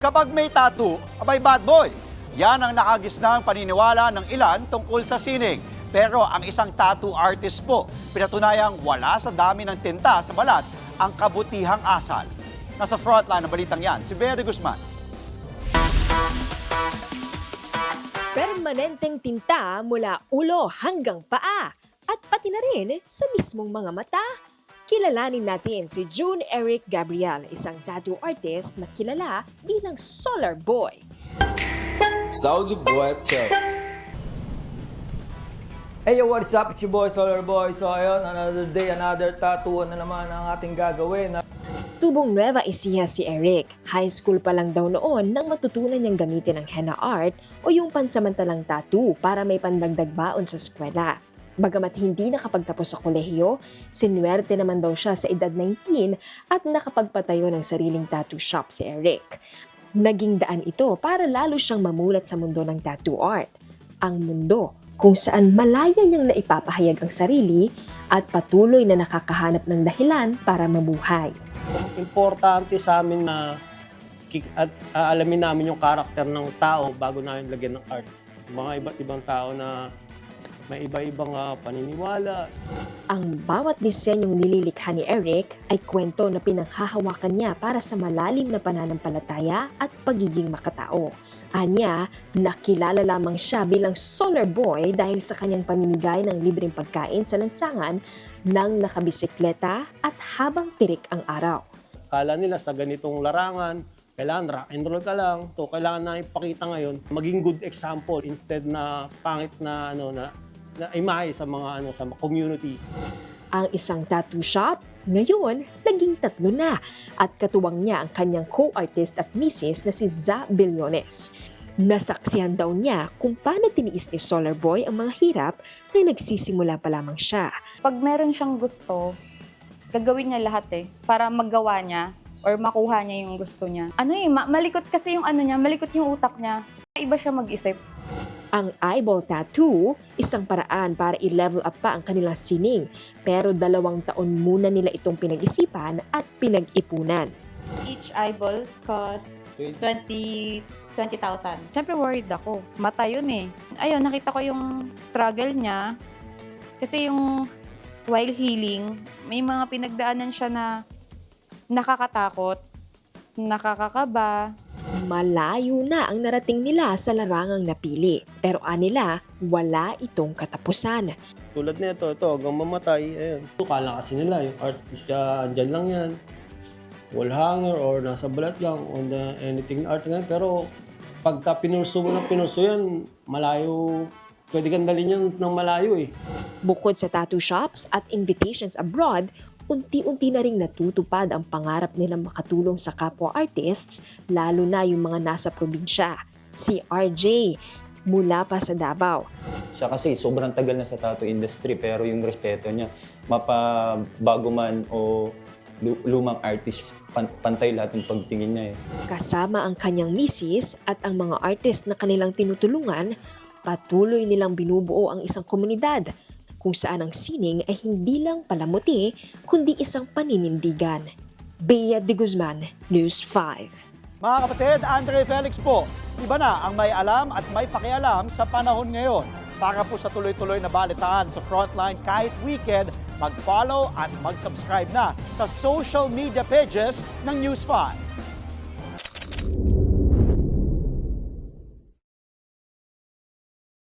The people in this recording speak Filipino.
Kapag may tattoo, abay bad boy. Yan ang nakagisnang paniniwala ng ilan tungkol sa sining. Pero ang isang tattoo artist po, pinatunayang wala sa dami ng tinta sa balat ang kabutihang asal. Nasa frontline ng balitang yan, si Bea de Guzman. Permanenteng tinta mula ulo hanggang paa at pati na rin sa mismong mga mata. Kilalanin natin si June Eric Gabriel, isang tattoo artist na kilala bilang Solar Boy. Soulja Boy, tell. Hey yo, what's up? It's your boy, Solar Boy. So ayun, another day, another tattoo na naman ang ating gagawin. Tubong Nueva Ecija si Eric. High school pa lang daw noon nang matutunan niyang gamitin ang henna art o yung pansamantalang tattoo para may pandagdag baon sa eskwela. Bagamat hindi nakapagtapos sa kolehiyo, sinuwerte naman daw siya sa edad 19 at nakapagpatayo ng sariling tattoo shop si Eric. Naging daan ito para lalo siyang mamulat sa mundo ng tattoo art. Ang mundo kung saan malaya niyang naipapahayag ang sarili at patuloy na nakakahanap ng dahilan para mabuhay. Importante sa amin na alamin namin yung karakter ng tao bago namin lagyan ng art. Mga iba't ibang tao na may iba-ibang paniniwala. Ang bawat disenyong nililikha ni Eric ay kwento na pinanghahawakan niya para sa malalim na pananampalataya at pagiging makatao. Anya, nakilala lamang siya bilang Solar Boy dahil sa kanyang pamimigay ng libreng pagkain sa lansangan ng nakabisikleta at habang tirik ang araw. Kala nila sa ganitong larangan, kailangan rock and roll ka lang. So, kailangan na ipakita ngayon, maging good example instead na pangit na imahe sa mga sa community. Ang isang tattoo shop, ngayon, naging 3 na at katuwang niya ang kanyang co-artist at misis na si Za Billones. Nasaksihan daw niya kung paano tiniis ni Solar Boy ang mga hirap na nagsisimula pa lamang siya. Pag meron siyang gusto, gagawin niya lahat para magawa niya or makuha niya yung gusto niya. Malikot kasi yung malikot yung utak niya. Iba siya mag-isip. Ang eyeball tattoo, isang paraan para i-level up pa ang kanilang sining. Pero 2 taon muna nila itong pinag-isipan at pinag-ipunan. Each eyeball cost 20,000. Siyempre worried ako. Mata yun Ayun, nakita ko yung struggle niya. Kasi yung while healing, may mga pinagdaanan siya na nakakatakot, nakakakaba. Malayo na ang narating nila sa larangang napili. Pero anila, wala itong katapusan. Tulad nito, hanggang mamatay. Ayun. Kala kasi nila, yung artist andyan lang yan. Wall hanger or nasa balat lang on anything art nga. Pero pagka pinurso mo ng pinurso yan, malayo. Pwede kang dalhin yan ng malayo Bukod sa tattoo shops at invitations abroad, unti-unti na ring natutupad ang pangarap nilang makatulong sa kapwa artists, lalo na yung mga nasa probinsya. Si RJ, mula pa sa Davao. Siya kasi sobrang tagal na sa tattoo industry pero yung respeto niya, mapabago man o lumang artist, pantay lahat ng pagtingin niya Kasama ang kanyang misis at ang mga artist na kanilang tinutulungan, patuloy nilang binubuo ang isang komunidad kung saan ang sining ay hindi lang palamuti, kundi isang paninindigan. Bea de Guzman, News 5. Mga kapatid, Andre Felix po, iba na ang may alam at may pakialam sa panahon ngayon. Para po sa tuloy-tuloy na balitaan sa Frontline kahit weekend, mag-follow at mag-subscribe na sa social media pages ng News 5.